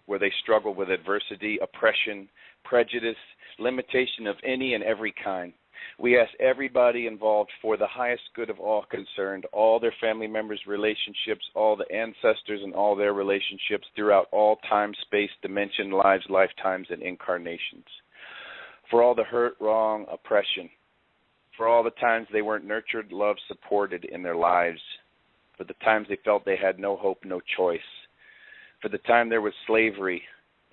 where they struggle with adversity, oppression, prejudice, limitation of any and every kind. We ask everybody involved, for the highest good of all concerned, all their family members' relationships, all the ancestors and all their relationships throughout all time, space, dimension, lives, lifetimes, and incarnations. For all the hurt, wrong, oppression. For all the times they weren't nurtured, loved, supported in their lives. For the times they felt they had no hope, no choice. For the time there was slavery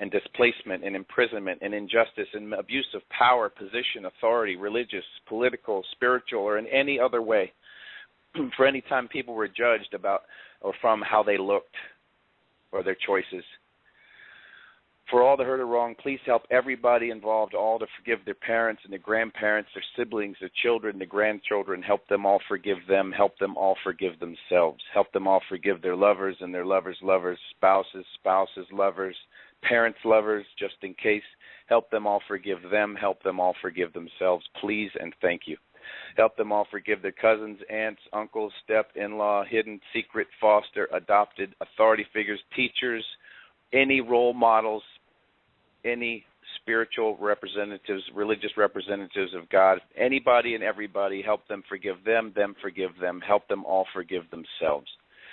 and displacement and imprisonment and injustice and abuse of power, position, authority, religious, political, spiritual, or in any other way. For any time people were judged about or from how they looked or their choices. For all the hurt or wrong, please help everybody involved all to forgive their parents and their grandparents, their siblings, their children, their grandchildren. Help them all forgive them. Help them all forgive themselves. Help them all forgive their lovers and their lovers' lovers, spouses, lovers, parents, lovers, just in case. Help them all forgive them. Help them all forgive themselves, please, and thank you. Help them all forgive their cousins, aunts, uncles, step-in-law, hidden, secret, foster, adopted, authority figures, teachers, any role models, any spiritual representatives, religious representatives of God, anybody and everybody. Help them forgive them forgive them. Help them all forgive themselves,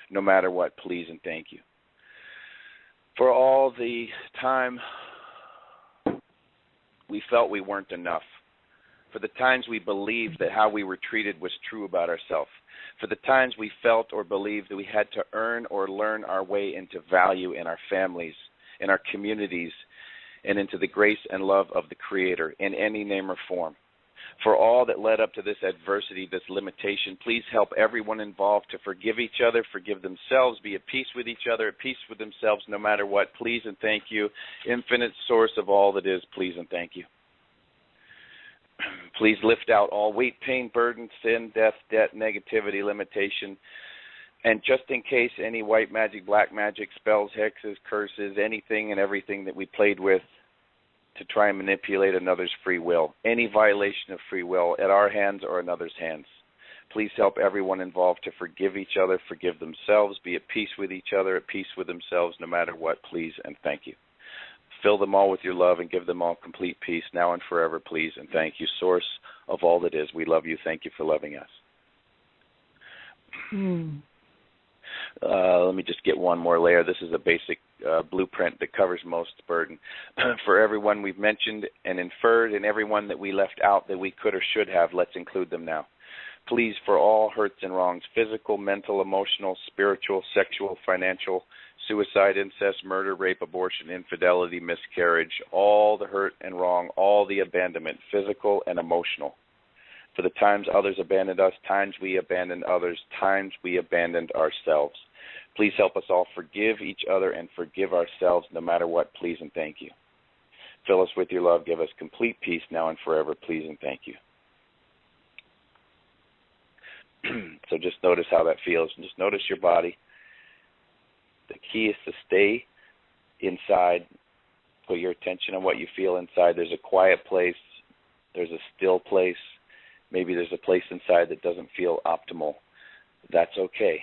no matter what, please, and thank you. For all the time we felt we weren't enough, for the times we believed that how we were treated was true about ourselves, for the times we felt or believed that we had to earn or learn our way into value in our families, in our communities, and into the grace and love of the Creator in any name or form. For all that led up to this adversity, this limitation, please help everyone involved to forgive each other, forgive themselves, be at peace with each other, at peace with themselves no matter what. Please and thank you. Infinite source of all that is, please and thank you. Please lift out all weight, pain, burden, sin, death, debt, negativity, limitation. And just in case any white magic, black magic, spells, hexes, curses, anything and everything that we played with to try and manipulate another's free will, any violation of free will at our hands or another's hands. Please help everyone involved to forgive each other, forgive themselves, be at peace with each other, at peace with themselves, no matter what, please and thank you. Fill them all with your love and give them all complete peace now and forever, please and thank you. Source of all that is, we love you. Thank you for loving us. Let me just get one more layer. This is a basic blueprint that covers most burden. For everyone we've mentioned and inferred and everyone that we left out that we could or should have, let's include them now. Please, for all hurts and wrongs, physical, mental, emotional, spiritual, sexual, financial, suicide, incest, murder, rape, abortion, infidelity, miscarriage, all the hurt and wrong, all the abandonment, physical and emotional. For the times others abandoned us, times we abandoned others, times we abandoned ourselves. Please help us all forgive each other and forgive ourselves no matter what, please and thank you. Fill us with your love, give us complete peace now and forever, please and thank you. So just notice how that feels. Just notice your body. The key is to stay inside. Put your attention on what you feel inside. There's a quiet place. There's a still place. Maybe there's a place inside that doesn't feel optimal. That's okay.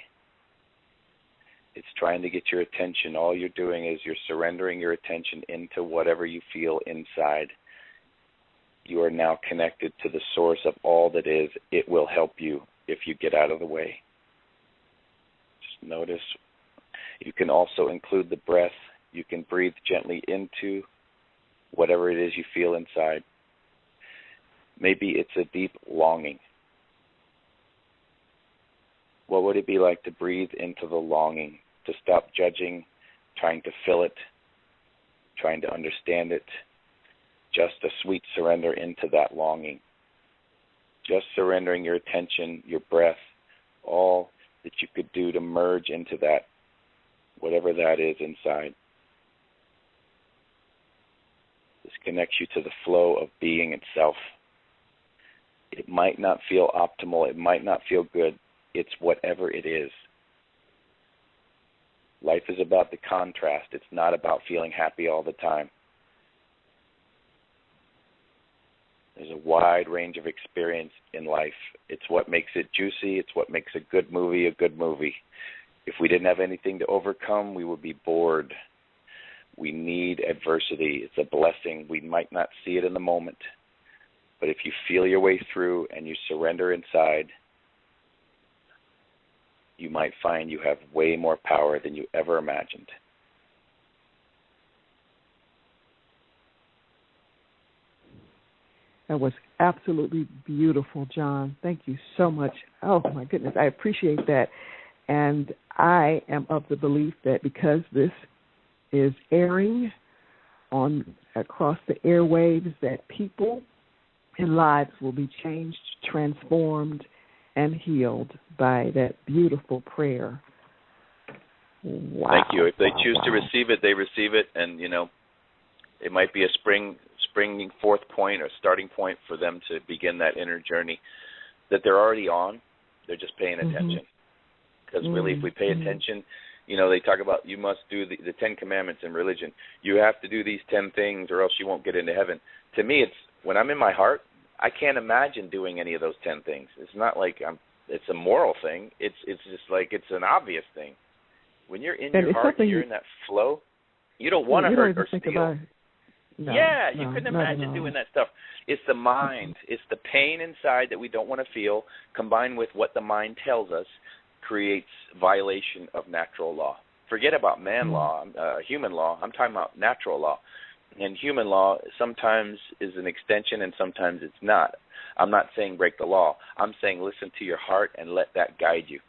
It's trying to get your attention. All you're doing is you're surrendering your attention into whatever you feel inside. You are now connected to the source of all that is. It will help you if you get out of the way. Just notice. You can also include the breath. You can breathe gently into whatever it is you feel inside. Maybe it's a deep longing. What would it be like to breathe into the longing, to stop judging, trying to fill it, trying to understand it, just a sweet surrender into that longing. Just surrendering your attention, your breath, all that you could do to merge into that, whatever that is inside. This connects you to the flow of being itself. It might not feel optimal. It might not feel good. It's whatever it is. Life is about the contrast. It's not about feeling happy all the time. There's a wide range of experience in life. It's what makes it juicy. It's what makes a good movie a good movie. If we didn't have anything to overcome, we would be bored. We need adversity. It's a blessing. We might not see it in the moment. But if you feel your way through and you surrender inside, you might find you have way more power than you ever imagined. That was absolutely beautiful, John. Thank you so much. Oh, my goodness. I appreciate that. And I am of the belief that because this is airing on across the airwaves, that people and lives will be changed, transformed, and healed by that beautiful prayer. Wow. Thank you. If they choose to receive it, they receive it. And, you know, it might be a springing forth point or starting point for them to begin that inner journey that they're already on. They're just paying attention. Because really, if we pay attention, you know, they talk about you must do the 10 Commandments in religion. You have to do these 10 things or else you won't get into heaven. To me, it's when I'm in my heart, I can't imagine doing any of those 10 things. It's not like it's a moral thing. It's just like it's an obvious thing. When you're in your heart and you're in that flow, you don't want to hurt or steal. No, you couldn't imagine doing that stuff. It's the mind. It's the pain inside that we don't want to feel, combined with what the mind tells us, creates violation of natural law. Forget about man law, human law. I'm talking about natural law. And human law sometimes is an extension and sometimes it's not. I'm not saying break the law. I'm saying listen to your heart and let that guide you.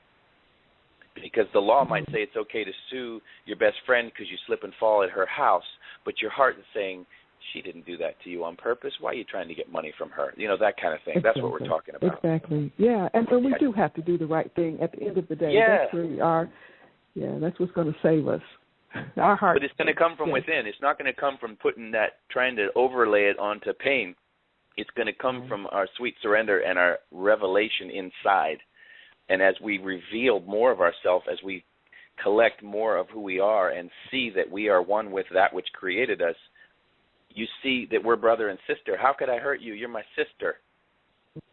Because the law might say it's okay to sue your best friend because you slip and fall at her house, but your heart is saying, she didn't do that to you on purpose. Why are you trying to get money from her? You know, that kind of thing. Exactly. That's what we're talking about. Exactly. Yeah, and we do have to do the right thing at the end of the day. Yeah. That's really that's what's going to save us. Our heart. But it's going to come from within. It's not going to come from trying to overlay it onto pain. It's going to come from our sweet surrender and our revelation inside. And as we reveal more of ourselves, as we collect more of who we are and see that we are one with that which created us, you see that we're brother and sister. How could I hurt you? You're my sister.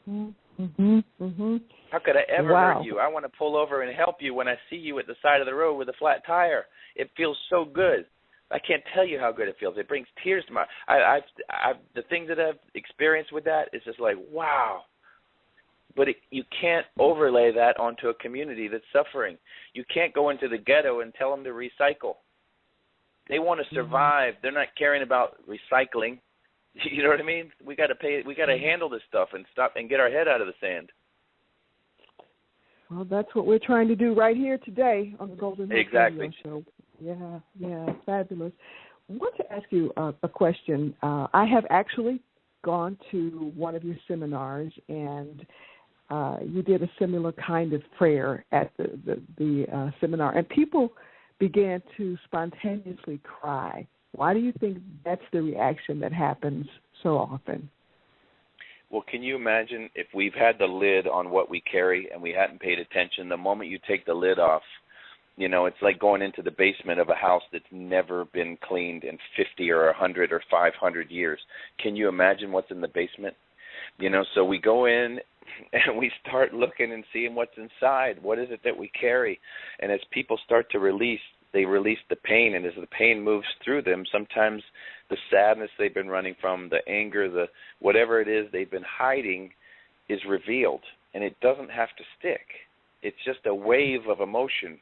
How could I ever hurt you? I want to pull over and help you when I see you at the side of the road with a flat tire. It feels so good. I can't tell you how good it feels. It brings tears to my eyes. The things that I've experienced with that is just like, wow. But you can't overlay that onto a community that's suffering. You can't go into the ghetto and tell them to recycle. They want to survive. They're not caring about recycling. You know what I mean? We got to handle this stuff and stop and get our head out of the sand. Well, that's what we're trying to do right here today on the Golden Hope Radio Show. Yeah, fabulous. I want to ask you a question. I have actually gone to one of your seminars, and you did a similar kind of prayer at the seminar, and people began to spontaneously cry. Why do you think that's the reaction that happens so often? Well, can you imagine if we've had the lid on what we carry and we hadn't paid attention? The moment you take the lid off, you know, it's like going into the basement of a house that's never been cleaned in 50 or 100 or 500 years. Can you imagine what's in the basement? You know, so we go in and we start looking and seeing what's inside. What is it that we carry? And as people start to release, they release the pain, and as the pain moves through them, sometimes the sadness they've been running from, the anger, the whatever it is they've been hiding is revealed, and it doesn't have to stick. It's just a wave of emotion.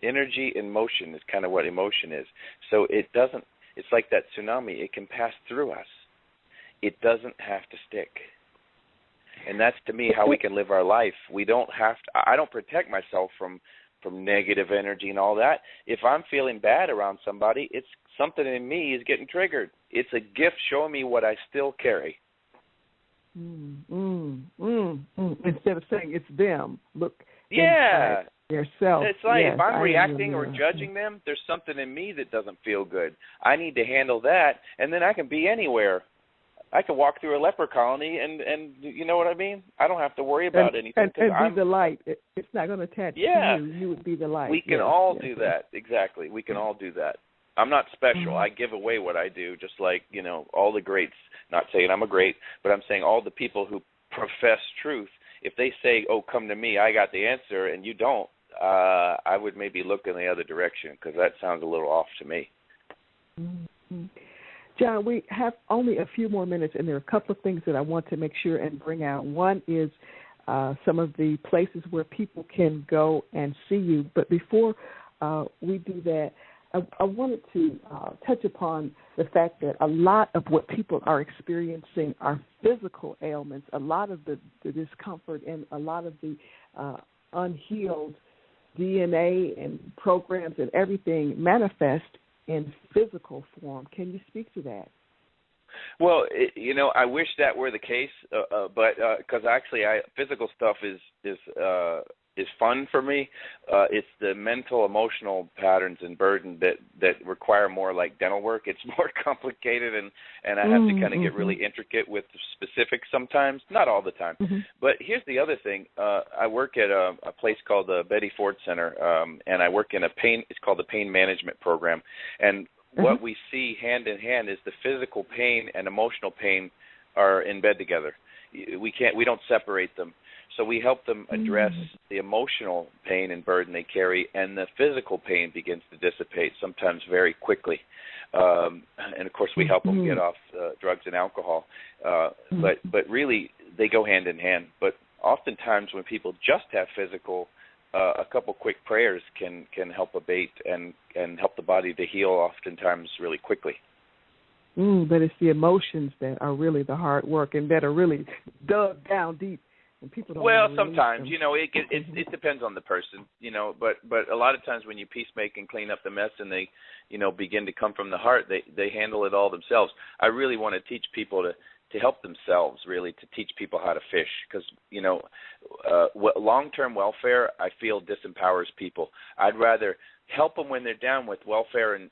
Energy in motion is kind of what emotion is. So it's like that tsunami. It can pass through us. It doesn't have to stick. And that's, to me, how we can live our life. We don't have to. I don't protect myself from negative energy and all that. If I'm feeling bad around somebody, it's something in me is getting triggered. It's a gift showing me what I still carry. Instead of saying it's them, look inside yourself. It's like if I'm reacting or judging them, there's something in me that doesn't feel good. I need to handle that, and then I can be anywhere. I can walk through a leper colony, and you know what I mean? I don't have to worry about anything. And be the light. It's not going to attach to you. You would be the light. We can all do that. Exactly. We can all do that. I'm not special. I give away what I do, just like, you know, all the greats. Not saying I'm a great, but I'm saying all the people who profess truth, if they say, oh, come to me, I got the answer, and you don't, I would maybe look in the other direction, because that sounds a little off to me. Mm-hmm. John, we have only a few more minutes, and there are a couple of things that I want to make sure and bring out. One is some of the places where people can go and see you. But before we do that, I wanted to touch upon the fact that a lot of what people are experiencing are physical ailments, a lot of the discomfort and a lot of the unhealed DNA and programs and everything manifest in physical form. Can you speak to that? Well, you know, I wish that were the case, but because actually, physical stuff is fun for me. It's the mental, emotional patterns and burden that require more like dental work. It's more complicated, and I have to kind of get really intricate with specifics sometimes, not all the time. But here's the other thing. I work at a place called the Betty Ford Center, and I work in it's called the Pain Management Program. And what we see hand in hand is the physical pain and emotional pain are in bed together. We don't separate them. So we help them address the emotional pain and burden they carry, and the physical pain begins to dissipate, sometimes very quickly. And, of course, we help them get off drugs and alcohol. But really, they go hand in hand. But oftentimes when people just have physical, a couple quick prayers can help abate and help the body to heal oftentimes really quickly. But it's the emotions that are really the hard work and that are really dug down deep. And people don't sometimes, them. you know, it depends on the person, you know, but a lot of times when you peacemake and clean up the mess and they, you know, begin to come from the heart, they handle it all themselves. I really want to teach people to help themselves, really, to teach people how to fish, because, you know, long-term welfare, I feel, disempowers people. I'd rather help them when they're down with welfare and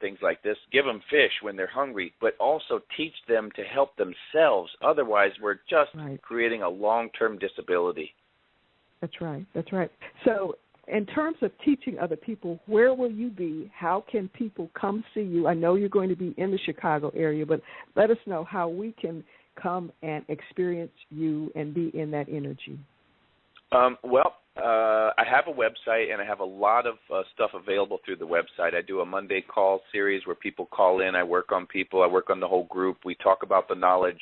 things like this, give them fish when they're hungry, but also teach them to help themselves. Otherwise, we're just creating a long-term disability. That's right. So in terms of teaching other people, where will you be? How can people come see you? I know you're going to be in the Chicago area, but let us know how we can come and experience you and be in that energy. I have a website, and I have a lot of stuff available through the website. I do a Monday call series where people call in. I work on people. I work on the whole group. We talk about the knowledge,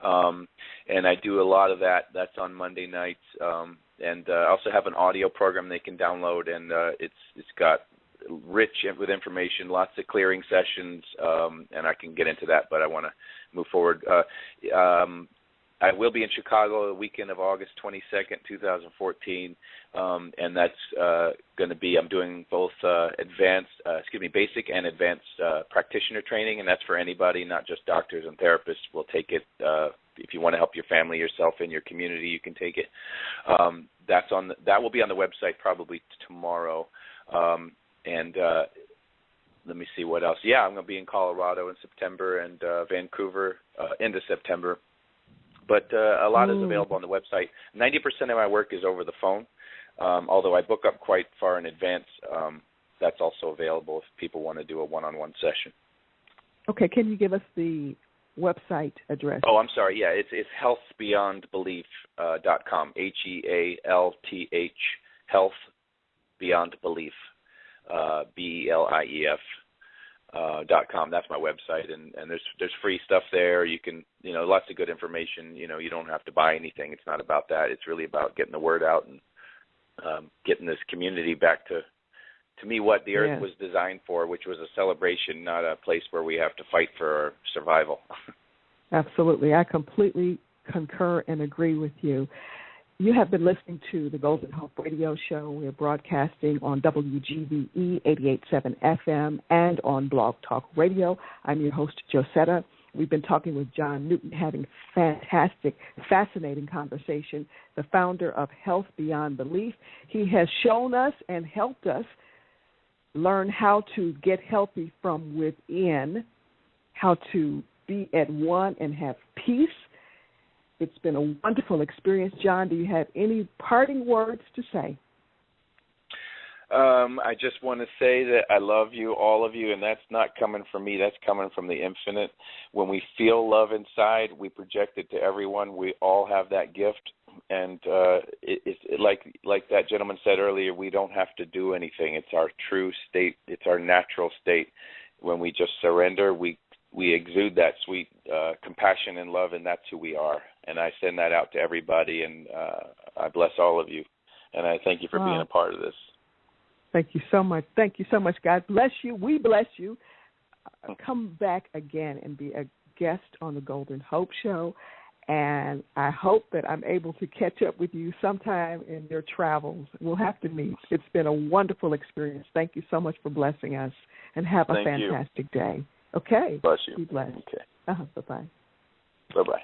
and I do a lot of that. That's on Monday nights. And I also have an audio program they can download, and it's got rich with information, lots of clearing sessions, and I can get into that, but I want to move forward. I will be in Chicago the weekend of August 22nd, 2014, and that's going to be, I'm doing both basic and advanced practitioner training, and that's for anybody, not just doctors and therapists. We'll take it. If you want to help your family, yourself, and your community, you can take it. That will be on the website probably tomorrow. And let me see what else. Yeah, I'm going to be in Colorado in September and Vancouver into September. But a lot is available on the website. 90% of my work is over the phone, although I book up quite far in advance. That's also available if people want to do a one-on-one session. Okay, can you give us the website address? Oh, I'm sorry. Yeah, it's healthbeyondbelief.com, HEALTH, Health Beyond Belief, BELIEF. .com. That's my website, and there's free stuff there. You can, you know, lots of good information. You know, you don't have to buy anything. It's not about that. It's really about getting the word out and getting this community back to me what the earth was designed for, which was a celebration, not a place where we have to fight for our survival. Absolutely. I completely concur and agree with you. You have been listening to the Golden Hope Radio Show. We're broadcasting on WGBE 88.7 FM and on Blog Talk Radio. I'm your host, Josetta. We've been talking with John Newton, having fantastic, fascinating conversation, the founder of Health Beyond Belief. He has shown us and helped us learn how to get healthy from within, how to be at one and have peace. It's been a wonderful experience. John, do you have any parting words to say? I just want to say that I love you, all of you, and that's not coming from me. That's coming from the infinite. When we feel love inside, we project it to everyone. We all have that gift, and it's like that gentleman said earlier, we don't have to do anything. It's our true state. It's our natural state. When we just surrender, we exude that sweet compassion and love, and that's who we are. And I send that out to everybody, and I bless all of you. And I thank you for being a part of this. Thank you so much. Thank you so much. God bless you. We bless you. Come back again and be a guest on the Golden Hope Show. And I hope that I'm able to catch up with you sometime in your travels. We'll have to meet. It's been a wonderful experience. Thank you so much for blessing us. And have a fantastic day. Okay. Bless you. Be blessed. Okay. Bye-bye. Bye-bye.